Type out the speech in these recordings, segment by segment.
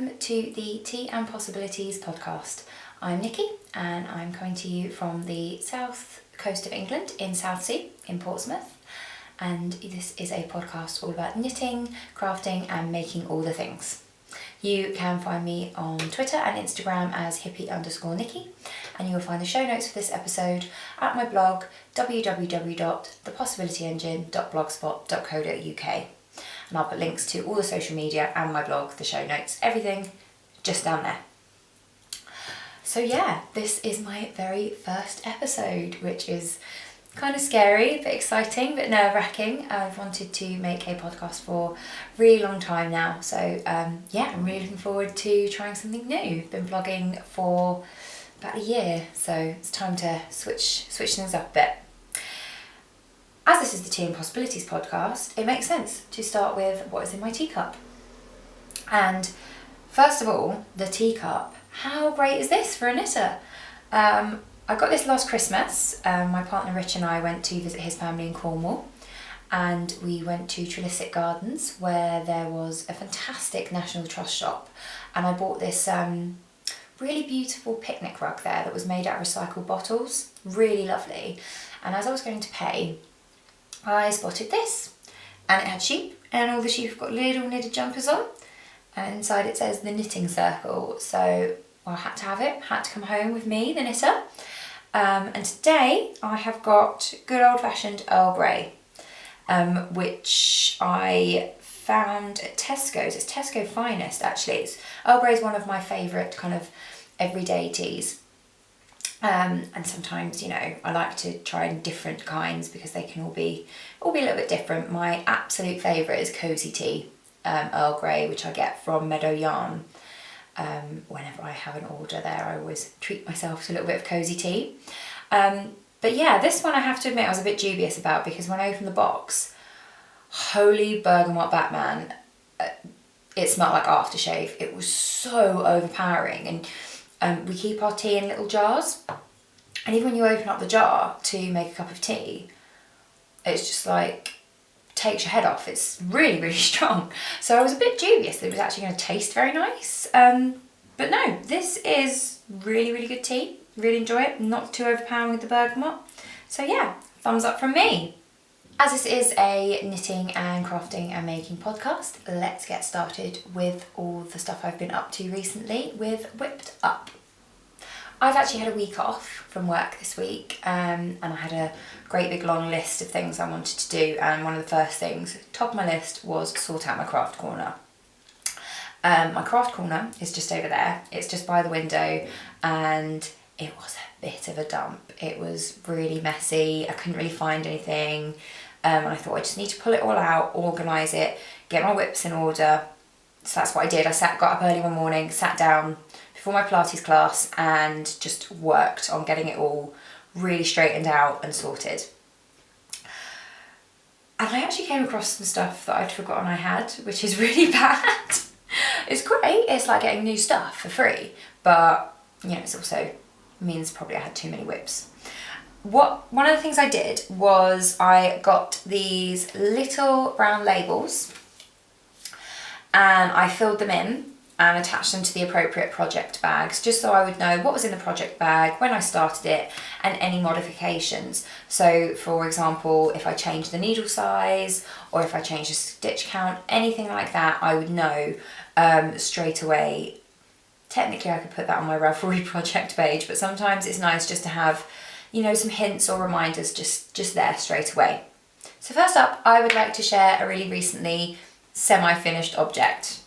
welcome to the Tea and Possibilities podcast. I'm Nikki and I'm coming to you from the south coast of England in Southsea in Portsmouth, and this is a podcast all about knitting, crafting and making all the things. You can find me on Twitter and Instagram as hippie_Nikki, and you will find the show notes for this episode at my blog www.thepossibilityengine.blogspot.co.uk. And I'll put links to all the social media and my blog, the show notes, everything just down there. So yeah, this is my very first episode, which is kind of scary, a bit exciting, but nerve-wracking. I've wanted to make a podcast for a really long time now. So yeah, I'm really looking forward to trying something new. Been vlogging for about a year, so it's time to switch things up a bit. As this is the Tea and Possibilities podcast, it makes sense to start with what is in my teacup. And first of all, the teacup. How great is this for a knitter? I got this last Christmas. My partner Rich and I went to visit his family in Cornwall, and we went to Triceratops Gardens where there was a fantastic National Trust shop, and I bought this really beautiful picnic rug there that was made out of recycled bottles. Really lovely. And as I was going to pay, I spotted this, and it had sheep, and all the sheep have got little knitted jumpers on, and inside it says the knitting circle. So I had to have it, had to come home with me, the knitter. And today I have got good old fashioned Earl Grey, which I found at Tesco's. It's Tesco Finest actually. Earl Grey is one of my favourite kind of everyday teas. And sometimes, you know, I like to try different kinds because they can all be a little bit different. My absolute favourite is Cozy Tea, Earl Grey, which I get from Meadow Yarn. Whenever I have an order there, I always treat myself to a little bit of Cozy Tea. But yeah, this one I have to admit I was a bit dubious about, because when I opened the box, holy bergamot Batman, it smelled like aftershave. It was so overpowering. And we keep our tea in little jars, and even when you open up the jar to make a cup of tea, it's just like takes your head off. It's really, really strong. So I was a bit dubious that it was actually going to taste very nice. But no, this is really, really good tea. Really enjoy it. Not too overpowering with the bergamot. So yeah, thumbs up from me. As this is a knitting and crafting and making podcast, let's get started with all the stuff I've been up to recently with Whipped Up. I've actually had a week off from work this week, and I had a great big long list of things I wanted to do, and one of the first things, top of my list, was sort out my craft corner. My craft corner is just over there. It's just by the window, and it was a bit of a dump. It was really messy. I couldn't really find anything. And I thought I just need to pull it all out, organise it, get my whips in order. So that's what I did. I got up early one morning, sat down before my Pilates class and just worked on getting it all really straightened out and sorted. And I actually came across some stuff that I'd forgotten I had, which is really bad. It's great. It's like getting new stuff for free. But, you know, it also means probably I had too many whips. One of the things I did was I got these little brown labels, and I filled them in and attached them to the appropriate project bags, just so I would know what was in the project bag when I started it and any modifications. So for example, if I changed the needle size or if I changed the stitch count, anything like that, I would know straight away. Technically I could put that on my Ravelry project page, but sometimes it's nice just to have, you know, some hints or reminders just there straight away. So first up, I would like to share a really recently semi-finished object.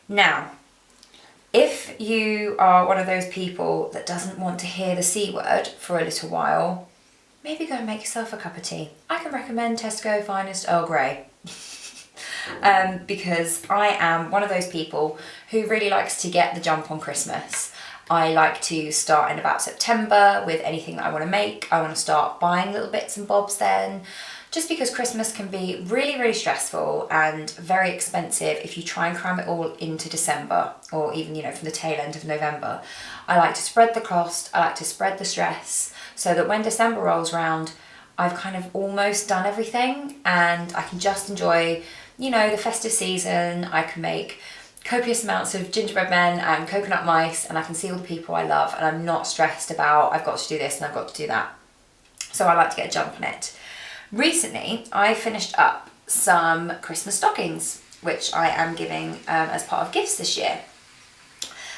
Now, if you are one of those people that doesn't want to hear the C word for a little while, maybe go and make yourself a cup of tea. I can recommend Tesco Finest Earl Grey. Because I am one of those people who really likes to get the jump on Christmas. I like to start in about September with anything that I want to make. I want to start buying little bits and bobs then, just because Christmas can be really, really stressful and very expensive if you try and cram it all into December, or even, you know, from the tail end of November. I like to spread the cost, I like to spread the stress, so that when December rolls around, I've kind of almost done everything and I can just enjoy, you know, the festive season. I can make copious amounts of gingerbread men and coconut mice, and I can see all the people I love, and I'm not stressed about I've got to do this and I've got to do that. So I like to get a jump on it. Recently, I finished up some Christmas stockings, which I am giving as part of gifts this year.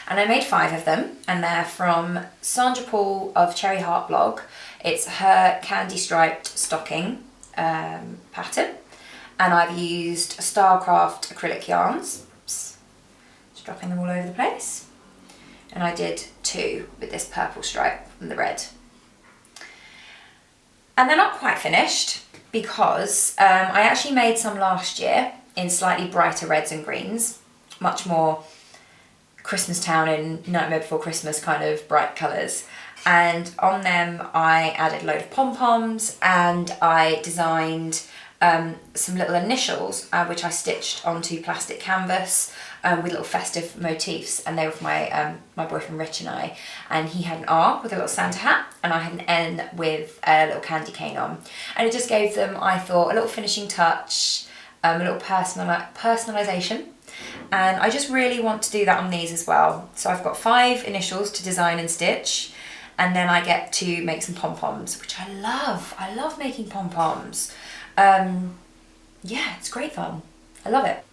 And I made 5 of them, and they're from Sandra Paul of Cherry Heart blog. It's her candy striped stocking pattern, and I've used Starcraft acrylic yarns. Oops. Just dropping them all over the place. And I did 2 with this purple stripe and the red. And they're not quite finished because I actually made some last year in slightly brighter reds and greens, much more Christmas Town in Nightmare Before Christmas kind of bright colours. And on them I added a load of pom-poms, and I designed some little initials which I stitched onto plastic canvas with little festive motifs, and they were for my boyfriend Rich and I. And he had an R with a little Santa hat, and I had an N with a little candy cane on. And it just gave them, I thought, a little finishing touch, a little personalisation. And I just really want to do that on these as well. So I've got 5 initials to design and stitch, and then I get to make some pom-poms, which I love. I love making pom-poms. Yeah, it's great fun. I love it.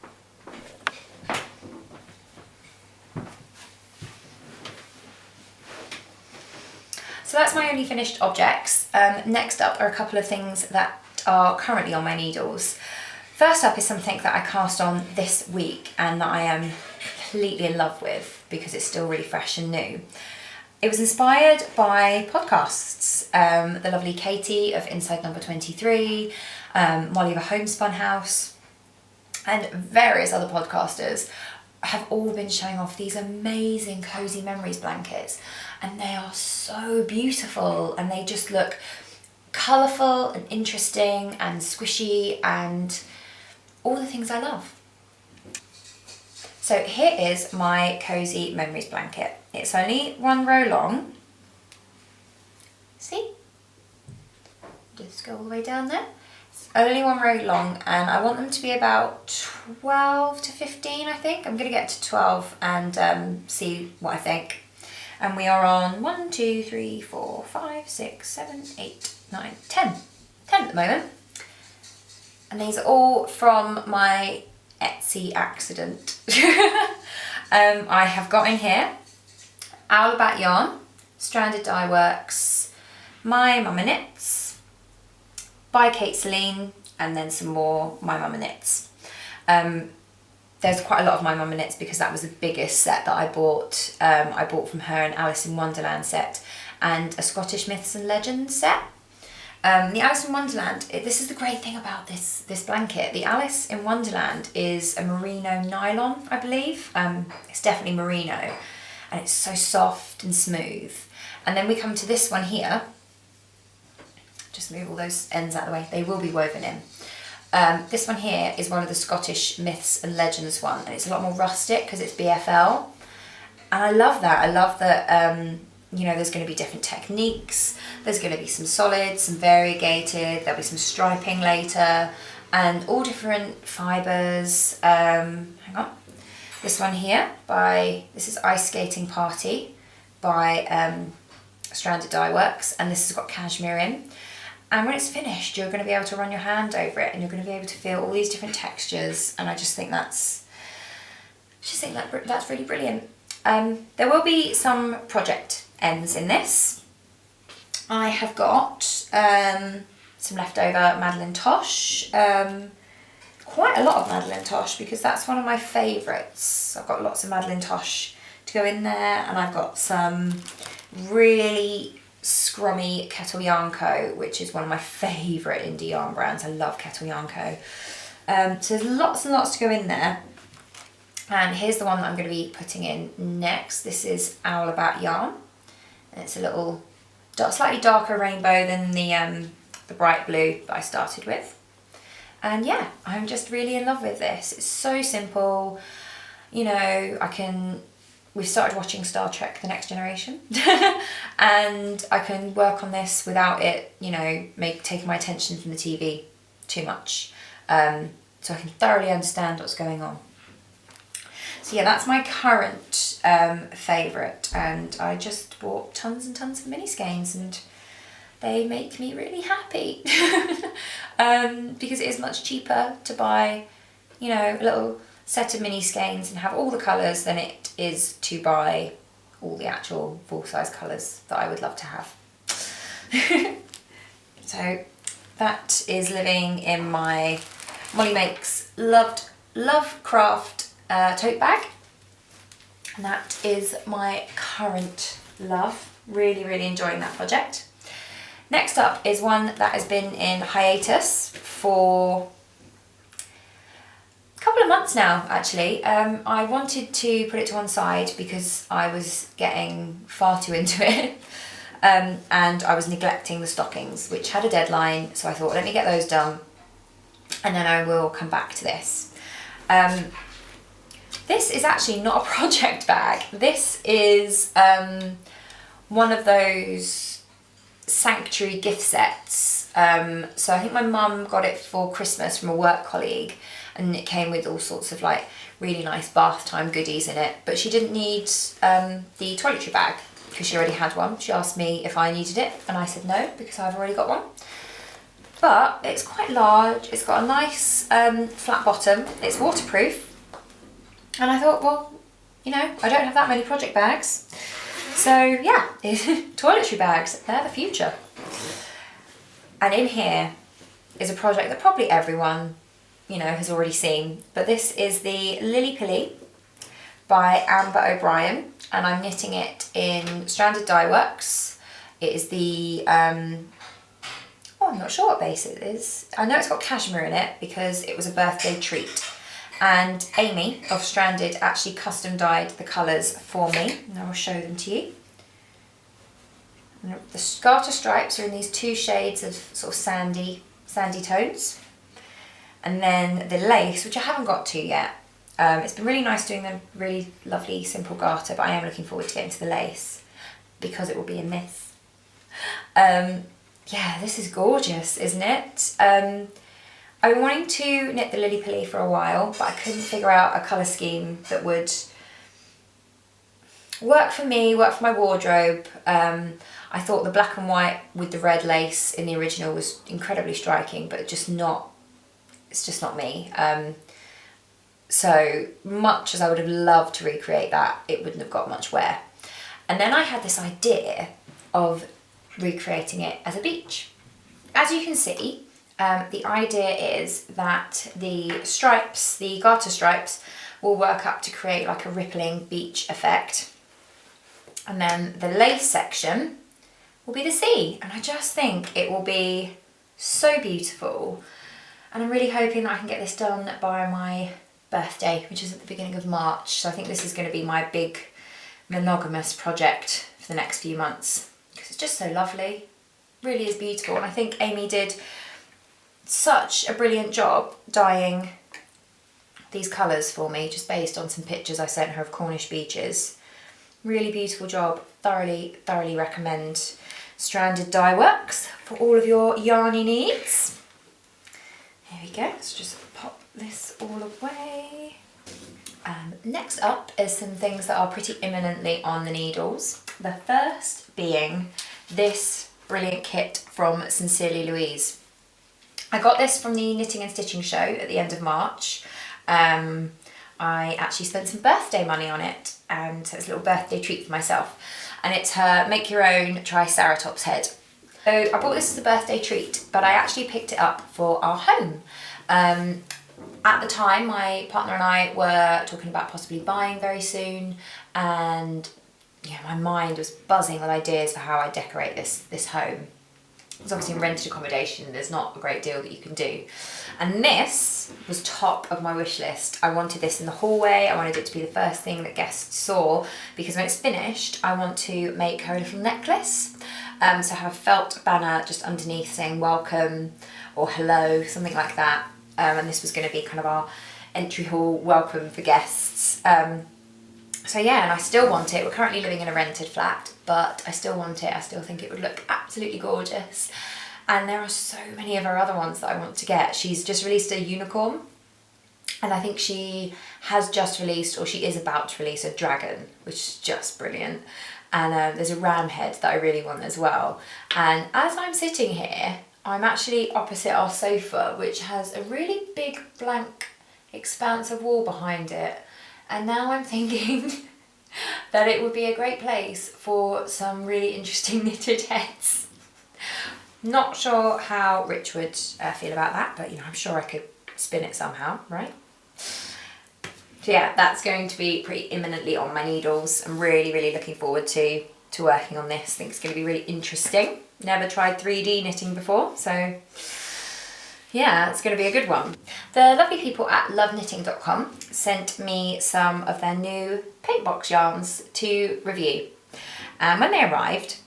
So that's my only finished objects. Next up are a couple of things that are currently on my needles. First up is something that I cast on this week and that I am completely in love with because it's still really fresh and new. It was inspired by podcasts. The lovely Katie of Inside Number 23, Molly of a Homespun House, and various other podcasters have all been showing off these amazing Cozy Memories blankets, and they are so beautiful, and they just look colourful and interesting and squishy and all the things I love. So here is my Cozy Memories blanket. It's only 1 row long. See? Just go all the way down there. It's only 1 row long, and I want them to be about 12 to 15, I think. I'm going to get to 12 and see what I think. And we are on 1, 2, 3, 4, 5, 6, 7, 8, 9, 10. 10 at the moment. And these are all from my Etsy accident. I have got in here Owlbat yarn, Stranded Dye Works, My Mama Knits, by Kate Celine, and then some more My Mama Knits. There's quite a lot of My Mama Knits because that was the biggest set that I bought. I bought from her an Alice in Wonderland set and a Scottish Myths and Legends set. The Alice in Wonderland, this is the great thing about this blanket. The Alice in Wonderland is a merino nylon, I believe. It's definitely merino, and it's so soft and smooth. And then we come to this one here. Just move all those ends out of the way. They will be woven in. This one here is one of the Scottish Myths and Legends one, and it's a lot more rustic because it's BFL. And I love that. I love that, you know, there's going to be different techniques. There's going to be some solid, some variegated, there'll be some striping later, and all different fibres. Hang on. This one here this is Ice Skating Party by Stranded Dye Works, and this has got cashmere in. And when it's finished, you're going to be able to run your hand over it, and you're going to be able to feel all these different textures. And I just think that's really brilliant. There will be some project ends in this. I have got some leftover Madeleine Tosh, quite a lot of Madeleine Tosh because that's one of my favourites. I've got lots of Madeleine Tosh to go in there, and I've got some really scrummy Kettle Yarn Co, which is one of my favourite indie yarn brands. I love Kettle Yarn Co. So there's lots and lots to go in there. And here's the one that I'm going to be putting in next. This is Owlbat yarn. And it's a little slightly darker rainbow than the bright blue that I started with. And yeah, I'm just really in love with this. It's so simple. You know, we've started watching Star Trek: The Next Generation. And I can work on this without it, you know, taking my attention from the TV too much. So I can thoroughly understand what's going on. So So yeah, that's my current favourite, and I just bought tons and tons of mini skeins, and they make me really happy because it is much cheaper to buy, you know, a little set of mini skeins and have all the colours than it is to buy all the actual full-size colours that I would love to have. So that is living in my Molly Makes Love Craft tote bag, and that is my current love. Really, really enjoying that project. Next up is one that has been in hiatus for a couple of months now, actually. I wanted to put it to one side because I was getting far too into it, and I was neglecting the stockings, which had a deadline, so I thought, let me get those done and then I will come back to this. This is actually not a project bag. This is one of those sanctuary gift sets. So I think my mum got it for Christmas from a work colleague, and it came with all sorts of like really nice bath time goodies in it, but she didn't need the toiletry bag because she already had one. She asked me if I needed it and I said no because I've already got one. But it's quite large, it's got a nice flat bottom, it's waterproof, and I thought, well, you know, I don't have that many project bags, so yeah, toiletry bags, they're the future. And in here is a project that probably everyone, you know, has already seen, but this is the Lillypilly by Amber O'Brien, and I'm knitting it in Stranded Dye Works. It is the I'm not sure what base it is. I know it's got cashmere in it because it was a birthday treat. And Amy of Stranded actually custom dyed the colours for me, and I will show them to you. And the garter stripes are in these two shades of sort of sandy tones. And then the lace, which I haven't got to yet. It's been really nice doing the really lovely simple garter, but I am looking forward to getting to the lace because it will be in this. Yeah, this is gorgeous, isn't it? I've been wanting to knit the Lillypilly for a while, but I couldn't figure out a colour scheme that would work for me, work for my wardrobe. I thought the black and white with the red lace in the original was incredibly striking, but it's just not me. So much as I would have loved to recreate that, it wouldn't have got much wear. And then I had this idea of recreating it as a beach. As you can see, the idea is that the stripes, the garter stripes, will work up to create like a rippling beach effect. And then the lace section will be the sea. And I just think it will be so beautiful. And I'm really hoping that I can get this done by my birthday, which is at the beginning of March. So I think this is going to be my big monogamous project for the next few months. Because it's just so lovely, really is beautiful, and I think Amy did such a brilliant job dyeing these colours for me, just based on some pictures I sent her of Cornish beaches. Really beautiful job, thoroughly recommend Stranded Dye Works for all of your yarny needs. Here we go, let's just pop this all away. Next up is some things that are pretty imminently on the needles. The first being this brilliant kit from Sincerely Louise. I got this from the Knitting and Stitching show at the end of March. I actually spent some birthday money on it, and so it's a little birthday treat for myself. And it's her Make Your Own Triceratops Head. So I bought this as a birthday treat, but I actually picked it up for our home. At the time, my partner and I were talking about possibly buying very soon, and yeah, my mind was buzzing with ideas for how I decorate this home. It's obviously in rented accommodation, there's not a great deal that you can do. And this was top of my wish list. I wanted this in the hallway, I wanted it to be the first thing that guests saw, because when it's finished, I want to make her a little necklace. So have a felt banner just underneath saying welcome or hello, something like that. And this was going to be kind of our entry hall welcome for guests. So yeah, and I still want it. We're currently living in a rented flat, but I still want it. I still think it would look absolutely gorgeous. And there are so many of her other ones that I want to get. She's just released a unicorn, And I think she has just released, or she is about to release, a dragon, which is just brilliant. And there's a ram head that I really want as well. And as I'm sitting here, I'm actually opposite our sofa, which has a really big blank expanse of wall behind it. And now I'm thinking that it would be a great place for some really interesting knitted heads. Not sure how Rich would feel about that, but you know, I'm sure I could spin it somehow, right? So yeah, that's going to be pretty imminently on my needles. I'm really, really looking forward to working on this. I think it's going to be really interesting. Never tried 3D knitting before, so yeah, it's going to be a good one. The lovely people at loveknitting.com sent me some of their new paint box yarns to review. And when they arrived,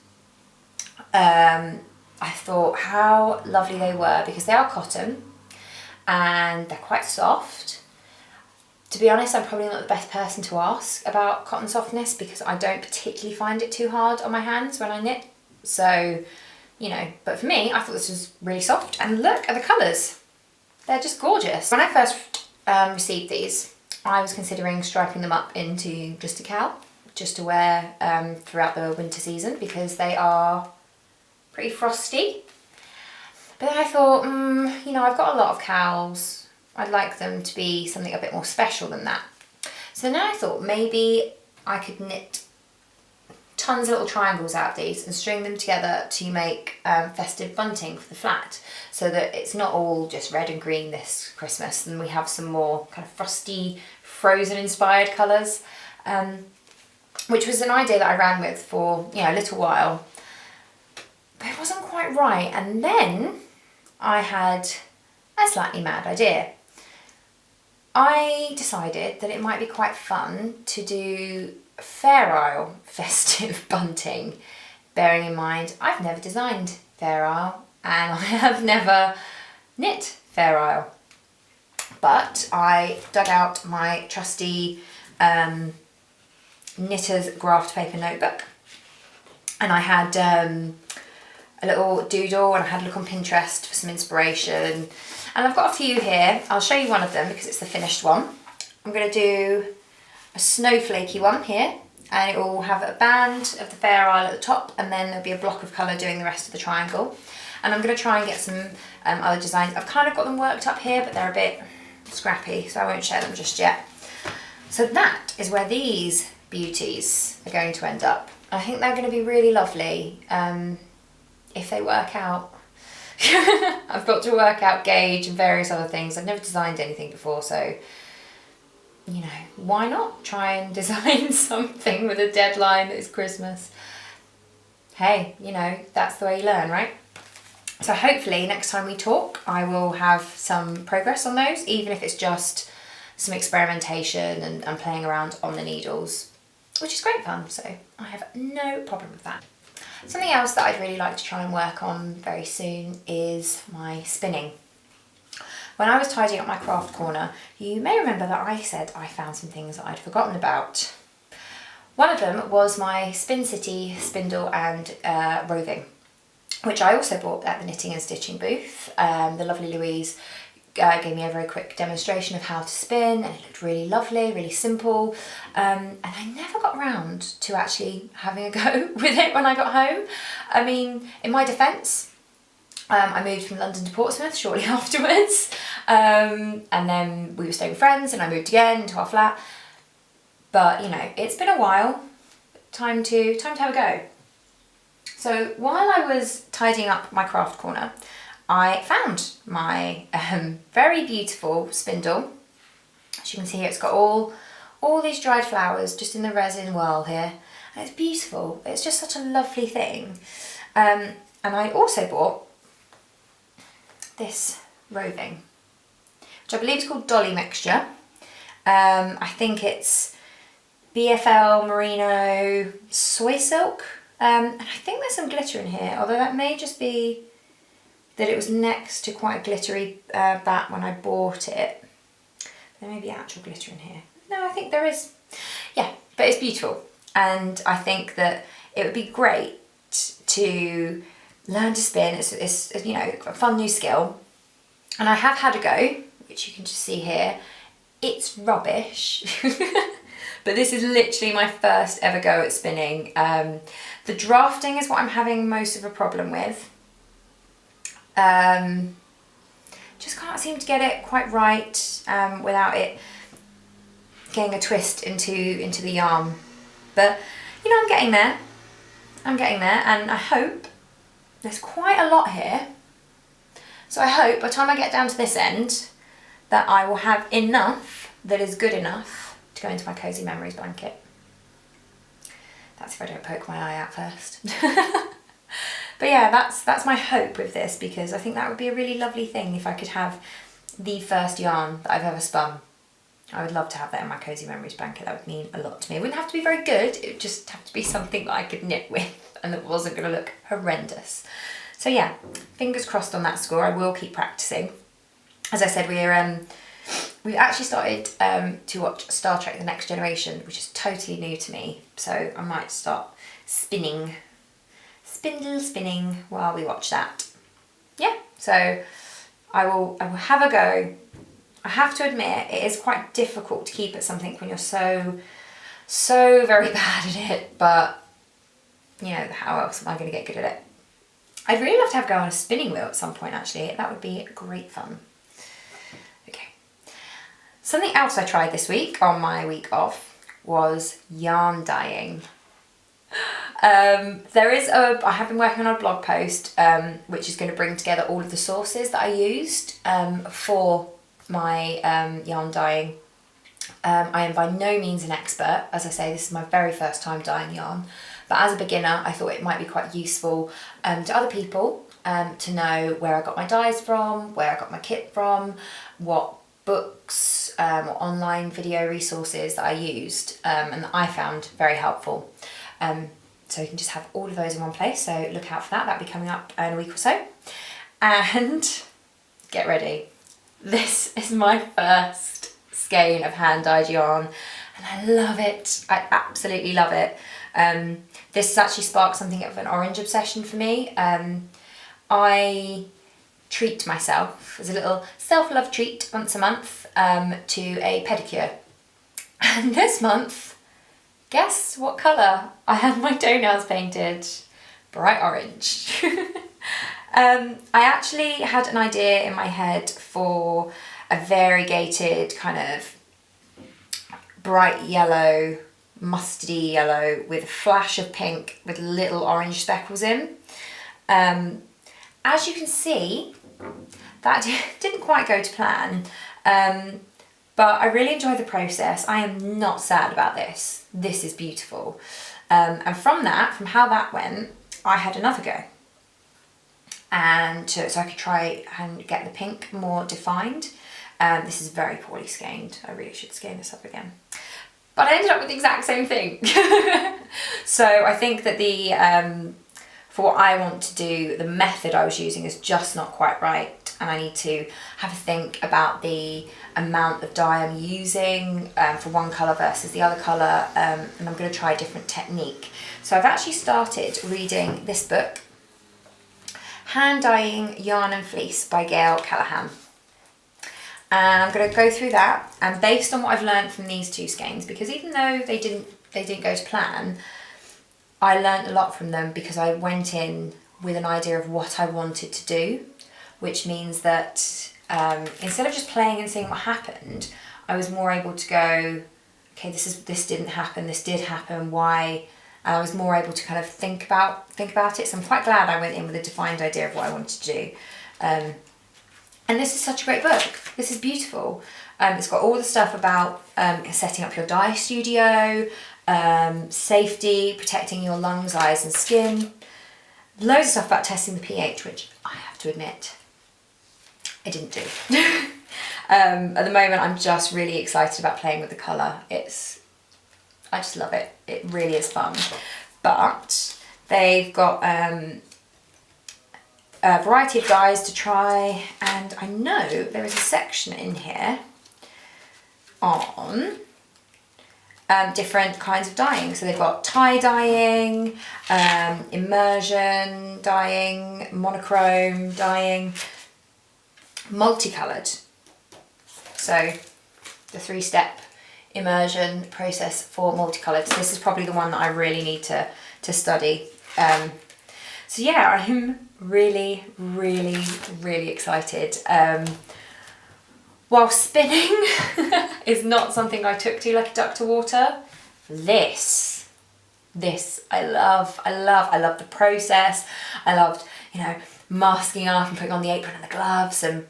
I thought how lovely they were, because they are cotton and they're quite soft. To be honest, I'm probably not the best person to ask about cotton softness, because I don't particularly find it too hard on my hands when I knit. So, you know, but for me, I thought this was really soft. And look at the colours. They're just gorgeous. When I first received these, I was considering striping them up into just a cowl, just to wear throughout the winter season, because they are pretty frosty. But then I thought, you know, I've got a lot of cowls. I'd like them to be something a bit more special than that. So now I thought maybe I could knit tons of little triangles out of these and string them together to make festive bunting for the flat, so that it's not all just red and green this Christmas, and we have some more kind of frosty, frozen inspired colours, which was an idea that I ran with for, you know, a little while, but it wasn't quite right. And then I had a slightly mad idea. I decided that it might be quite fun to do Fair Isle festive bunting, bearing in mind I've never designed Fair Isle and I have never knit Fair Isle. But I dug out my trusty knitter's graft paper notebook, and I had a little doodle, and I had a look on Pinterest for some inspiration. And I've got a few here. I'll show you one of them because it's the finished one. I'm going to do a snowflakey one here, and it will have a band of the Fair Isle at the top, and then there'll be a block of colour doing the rest of the triangle. And I'm going to try and get some other designs. I've kind of got them worked up here, but they're a bit scrappy, so I won't share them just yet. So that is where these beauties are going to end up. I think they're going to be really lovely if they work out. I've got to work out gauge and various other things. I've never designed anything before, so, you know, why not try and design something with a deadline that is Christmas? Hey, you know, that's the way you learn, right? So hopefully next time we talk, I will have some progress on those, even if it's just some experimentation and playing around on the needles, which is great fun, so I have no problem with that. Something else that I'd really like to try and work on very soon is my spinning. When I was tidying up my craft corner, you may remember that I said I found some things that I'd forgotten about. One of them was my Spin City spindle and roving, which I also bought at the knitting and stitching booth. The lovely Louise gave me a very quick demonstration of how to spin, and it looked really lovely, really simple, and I never got around to actually having a go with it when I got home. I mean, in my defence, I moved from London to Portsmouth shortly afterwards, and then we were staying with friends and I moved again into our flat, but you know, it's been a while, time to have a go. So while I was tidying up my craft corner, I found my very beautiful spindle. As you can see here, it's got all these dried flowers just in the resin whirl here. And it's beautiful. It's just such a lovely thing. And I also bought this roving, which I believe is called Dolly Mixture. I think it's BFL Merino Soy Silk. And I think there's some glitter in here, although that may just be that it was next to quite a glittery bat when I bought it. There may be actual glitter in here. No, I think there is. Yeah, but it's beautiful. And I think that it would be great to learn to spin. It's you know, a fun new skill. And I have had a go, which you can just see here, it's rubbish. But this is literally my first ever go at spinning. The drafting is what I'm having most of a problem with. Just can't seem to get it quite right without it getting a twist into the yarn. But you know, I'm getting there. I'm getting there, and I hope there's quite a lot here. So I hope by the time I get down to this end that I will have enough that is good enough to go into my Cozy Memories blanket. That's if I don't poke my eye out first. But yeah, that's my hope with this, because I think that would be a really lovely thing if I could have the first yarn that I've ever spun. I would love to have that in my Cozy Memories blanket. That would mean a lot to me. It wouldn't have to be very good, it would just have to be something that I could knit with and that wasn't going to look horrendous. So yeah, fingers crossed on that score. I will keep practicing. As I said, we've actually started to watch Star Trek The Next Generation, which is totally new to me. So I might start spinning while we watch that. Yeah, so I will have a go. I have to admit, it is quite difficult to keep at something when you're so very bad at it, but you know, how else am I going to get good at it? I'd really love to have a go on a spinning wheel at some point, actually. That would be great fun. Okay. Something else I tried this week on my week off was yarn dyeing. I have been working on a blog post which is going to bring together all of the sources that I used for my yarn dyeing. I am by no means an expert. As I say, this is my very first time dyeing yarn, but as a beginner I thought it might be quite useful to other people to know where I got my dyes from, where I got my kit from, what books or online video resources that I used and that I found very helpful. So you can just have all of those in one place, so look out for that. That'll be coming up in a week or so. And get ready. This is my first skein of hand-dyed yarn and I love it. I absolutely love it. This has actually sparked something of an orange obsession for me. I treat myself as a little self-love treat once a month to a pedicure. And this month, guess what colour I had my toenails painted? Bright orange. I actually had an idea in my head for a variegated kind of bright yellow, mustardy yellow with a flash of pink with little orange speckles in. As you can see, that didn't quite go to plan. But I really enjoy the process. I am not sad about this. This is beautiful. And from how that went, I had another go. And so I could try and get the pink more defined. This is very poorly skeined. I really should skein this up again. But I ended up with the exact same thing. So I think that for what I want to do, the method I was using is just not quite right. And I need to have a think about the amount of dye I'm using for one colour versus the other colour, and I'm going to try a different technique. So I've actually started reading this book, Hand Dyeing Yarn and Fleece by Gail Callahan. And I'm going to go through that, and based on what I've learned from these two skeins, because even though they didn't go to plan, I learned a lot from them because I went in with an idea of what I wanted to do, which means that instead of just playing and seeing what happened, I was more able to go, okay, this didn't happen, this did happen, why? And I was more able to kind of think about it. So I'm quite glad I went in with a defined idea of what I wanted to do. And this is such a great book. This is beautiful. It's got all the stuff about setting up your dye studio, safety, protecting your lungs, eyes and skin. Loads of stuff about testing the pH, which I have to admit, I didn't do. At the moment, I'm just really excited about playing with the colour. I just love it. It really is fun. But they've got a variety of dyes to try, and I know there is a section in here on different kinds of dyeing. So they've got tie dyeing, immersion dyeing, monochrome dyeing, multicoloured. So the 3-step immersion process for multicolored. So this is probably the one that I really need to study. So yeah, I'm really, really, really excited. While spinning is not something I took to like a duck to water, this I love the process. I loved, masking up and putting on the apron and the gloves and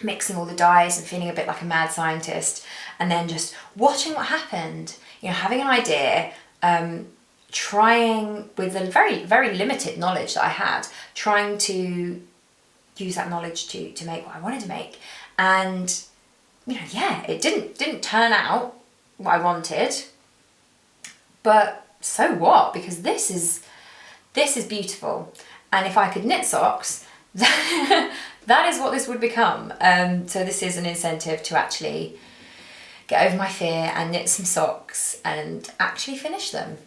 mixing all the dyes and feeling a bit like a mad scientist, and then just watching what happened, having an idea, trying with the very, very limited knowledge that I had, trying to use that knowledge to make what I wanted to make. And, it didn't turn out what I wanted, but so what? Because this is beautiful. And if I could knit socks, that is what this would become. So this is an incentive to actually get over my fear and knit some socks and actually finish them.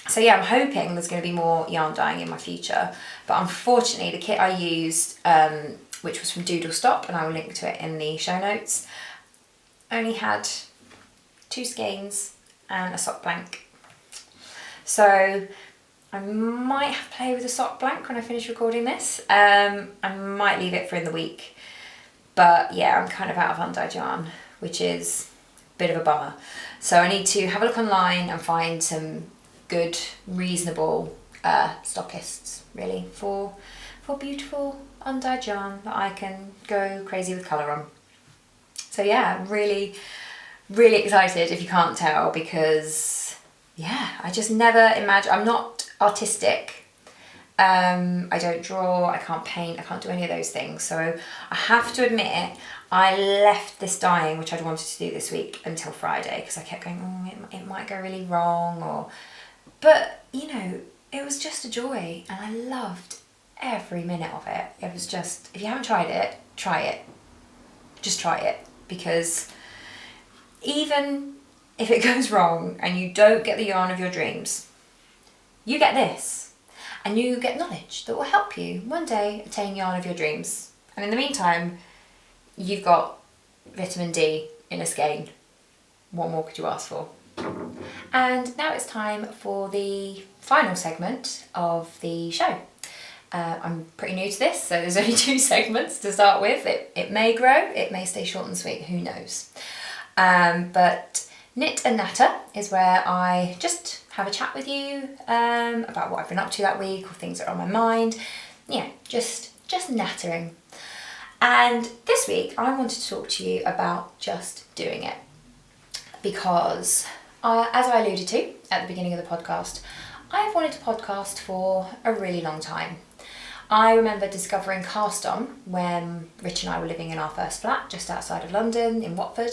So yeah, I'm hoping there's going to be more yarn dyeing in my future. But unfortunately, the kit I used, which was from Doodle Stop, and I will link to it in the show notes, only had 2 skeins and a sock blank. So I might have to play with a sock blank when I finish recording this. I might leave it for in the week. But yeah, I'm kind of out of undyed yarn, which is a bit of a bummer. So I need to have a look online and find some good, reasonable stockists, really, for beautiful undyed yarn that I can go crazy with colour on. So yeah, I'm really, really excited, if you can't tell, because yeah, I just never imagined. I'm not artistic. I don't draw, I can't paint, I can't do any of those things. So I have to admit, I left this dyeing, which I'd wanted to do this week, until Friday, because I kept going, it might go really wrong, but it was just a joy, and I loved every minute of it. It was just, if you haven't tried it, try it. Just try it, because even if it goes wrong and you don't get the yarn of your dreams, you get this, and you get knowledge that will help you one day attain yarn of your dreams. And in the meantime, you've got vitamin D in a skein. What more could you ask for? And now it's time for the final segment of the show. I'm pretty new to this, so there's only 2 segments to start with. It may grow, it may stay short and sweet, who knows. But Knit and Natter is where I just have a chat with you about what I've been up to that week, or things that are on my mind. Yeah, just nattering. And this week I wanted to talk to you about just doing it, because as I alluded to at the beginning of the podcast, I've wanted to podcast for a really long time. I remember discovering Cast On when Rich and I were living in our first flat just outside of London in Watford,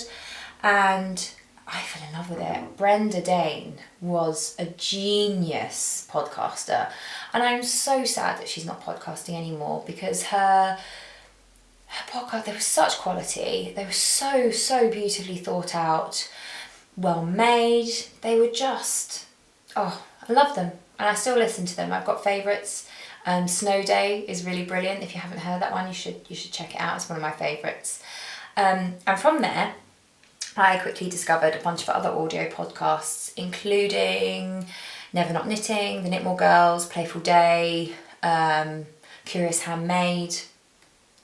and I fell in love with it. Brenda Dane was a genius podcaster, and I'm so sad that she's not podcasting anymore, because her podcast, there was such quality. They were so beautifully thought out, well made. They were just, I love them, and I still listen to them. I've got favourites. Snow Day is really brilliant. If you haven't heard that one, you should check it out. It's one of my favourites. And from there, I quickly discovered a bunch of other audio podcasts, including Never Not Knitting, The Knitmore Girls, Playful Day, Curious Handmade,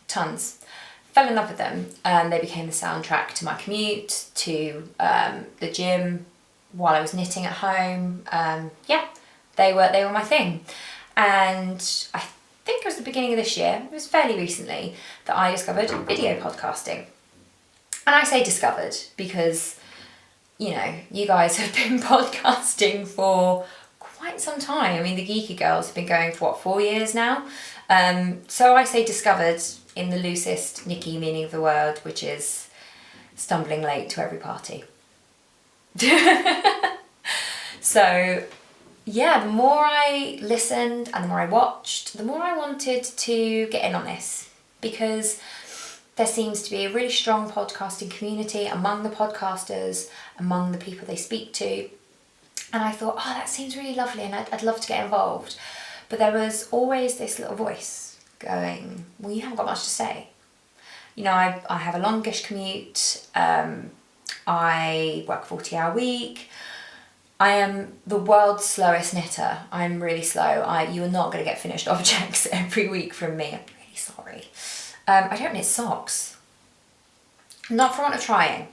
tons. Fell in love with them. They became the soundtrack to my commute, to the gym, while I was knitting at home. They were my thing. And I think it was the beginning of this year, it was fairly recently, that I discovered video podcasting. And I say discovered because, you guys have been podcasting for quite some time. I mean, the Geeky Girls have been going for 4 years now? So I say discovered in the loosest Nikki meaning of the word, which is stumbling late to every party. So yeah, the more I listened and the more I watched, the more I wanted to get in on this, because there seems to be a really strong podcasting community among the podcasters, among the people they speak to. And I thought, that seems really lovely, and I'd love to get involved. But there was always this little voice going, well, you haven't got much to say. I have a longish commute. I work a 40-hour week. I am the world's slowest knitter. I'm really slow. You are not going to get finished objects every week from me. I'm really sorry. I don't knit socks. Not for want of trying,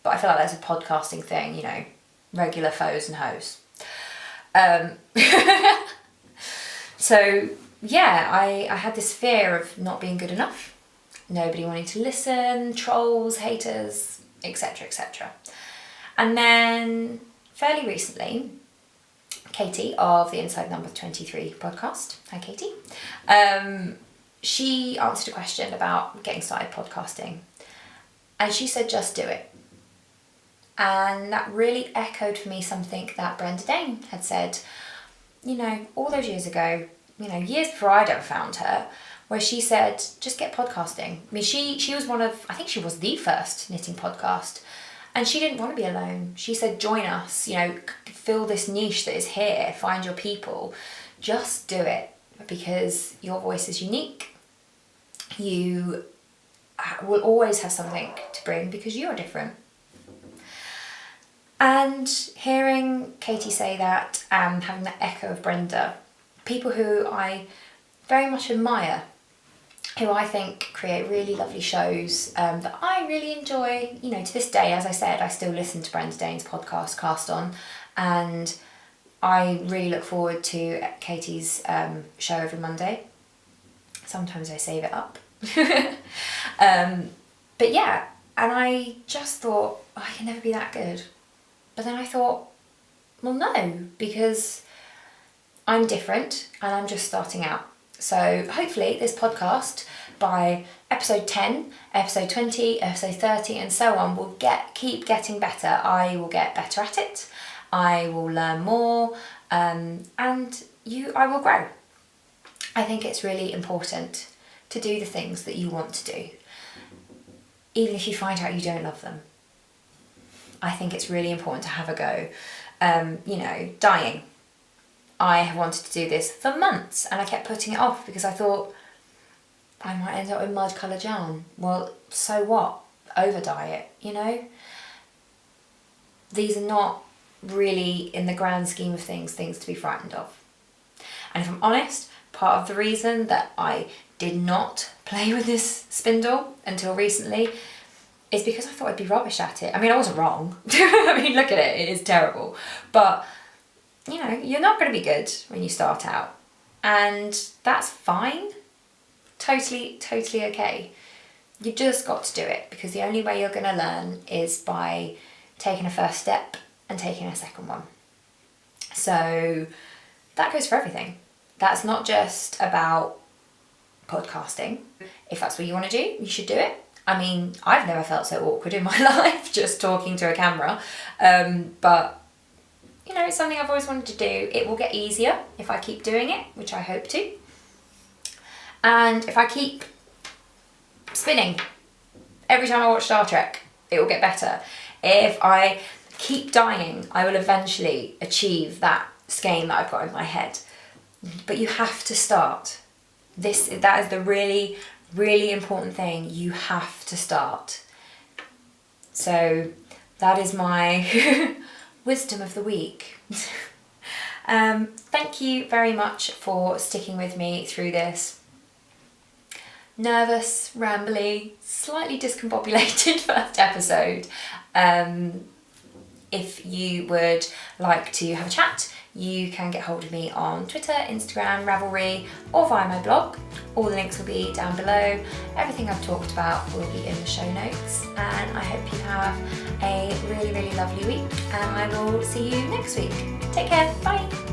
but I feel like that's a podcasting thing, you know, regular foes and hoes. So yeah, I had this fear of not being good enough, nobody wanting to listen, trolls, haters, etc, etc. And then fairly recently, Katie of the Inside Number 23 podcast, hi Katie, she answered a question about getting started podcasting, and she said just do it. And that really echoed for me something that Brenda Dane had said, you know, all those years ago, you know, years before I'd ever found her, where she said, just get podcasting. I mean, she was one of, I think she was the first knitting podcast, and she didn't want to be alone. She said, join us, you know, fill this niche that is here, find your people, just do it, because your voice is unique. You will always have something to bring because you are different. And hearing Katie say that and having that echo of Brenda, people who I very much admire, who I think create really lovely shows that I really enjoy. You know, to this day, as I said, I still listen to Brenda Dane's podcast, Cast On, and I really look forward to Katie's show every Monday. Sometimes I save it up. But yeah, and I just thought, oh, I can never be that good. But then I thought, well, no, because I'm different and I'm just starting out. So hopefully this podcast, by episode 10, episode 20, episode 30 and so on, will keep getting better. I will get better at it. I will learn more, and I will grow. I think it's really important to do the things that you want to do, even if you find out you don't love them. I think it's really important to have a go. You know, dyeing. I have wanted to do this for months and I kept putting it off because I thought I might end up with mud colour yarn. Well, so what? Over dye it, you know? These are not really, in the grand scheme of things to be frightened of. And if I'm honest, part of the reason that I did not play with this spindle until recently is because I thought I'd be rubbish at it. I mean, I wasn't wrong. I mean, look at it, it is terrible. But, you know, you're not going to be good when you start out. And that's fine. Totally, totally okay. You've just got to do it, because the only way you're going to learn is by taking a first step and taking a second one. So that goes for everything. That's not just about podcasting. If that's what you want to do, you should do it. I mean, I've never felt so awkward in my life just talking to a camera, but you know, it's something I've always wanted to do. It will get easier if I keep doing it, which I hope to. And if I keep spinning every time I watch Star Trek, it will get better. If I keep dyeing, I will eventually achieve that skein that I've got in my head. But you have to start. That is the really, really important thing. You have to start. So that is my wisdom of the week. Thank you very much for sticking with me through this nervous, rambly, slightly discombobulated first episode. If you would like to have a chat, you can get hold of me on Twitter, Instagram, Ravelry, or via my blog. All the links will be down below. Everything I've talked about will be in the show notes, and I hope you have a really, really lovely week, and I will see you next week. Take care, bye!